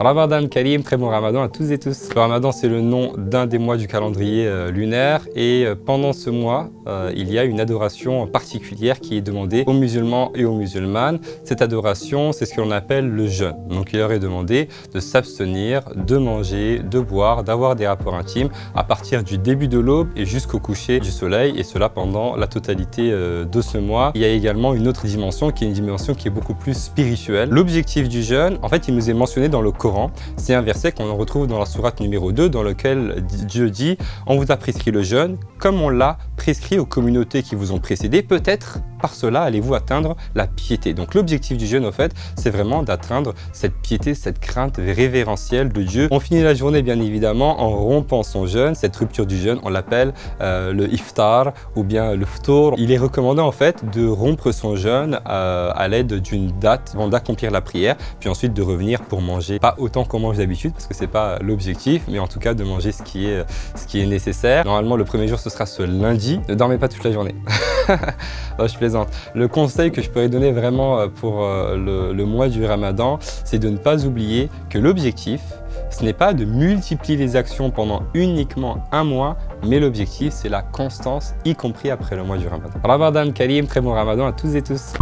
Ramadan Karim, très bon Ramadan à tous et tous. Le Ramadan, c'est le nom d'un des mois du calendrier lunaire et pendant ce mois, il y a une adoration particulière qui est demandée aux musulmans et aux musulmanes. Cette adoration, c'est ce que l'on appelle le jeûne. Donc il leur est demandé de s'abstenir, de manger, de boire, d'avoir des rapports intimes à partir du début de l'aube et jusqu'au coucher du soleil, et cela pendant la totalité de ce mois. Il y a également une autre dimension qui est une dimension qui est beaucoup plus spirituelle. L'objectif du jeûne, en fait, il nous est mentionné dans le Coran. C'est un verset qu'on retrouve dans la sourate numéro 2 dans lequel Dieu dit « On vous a prescrit le jeûne comme on l'a prescrit aux communautés qui vous ont précédé, peut-être par cela allez-vous atteindre la piété. » Donc l'objectif du jeûne, en fait, c'est vraiment d'atteindre cette piété, cette crainte révérentielle de Dieu. On finit la journée, bien évidemment, en rompant son jeûne. Cette rupture du jeûne, on l'appelle le iftar ou bien le ftour. Il est recommandé, en fait, de rompre son jeûne à l'aide d'une date avant d'accomplir la prière, puis ensuite de revenir pour manger. Pas autant qu'on mange d'habitude, parce que c'est pas l'objectif, mais en tout cas de manger ce qui est nécessaire. Normalement, le premier jour, ce sera ce lundi. Ne dormez pas toute la journée. Non, je plaisante. Le conseil que je pourrais donner vraiment pour le mois du Ramadan, c'est de ne pas oublier que l'objectif, ce n'est pas de multiplier les actions pendant uniquement un mois, mais l'objectif, c'est la constance, y compris après le mois du Ramadan. Ramadan Karim, très bon Ramadan à tous et tous.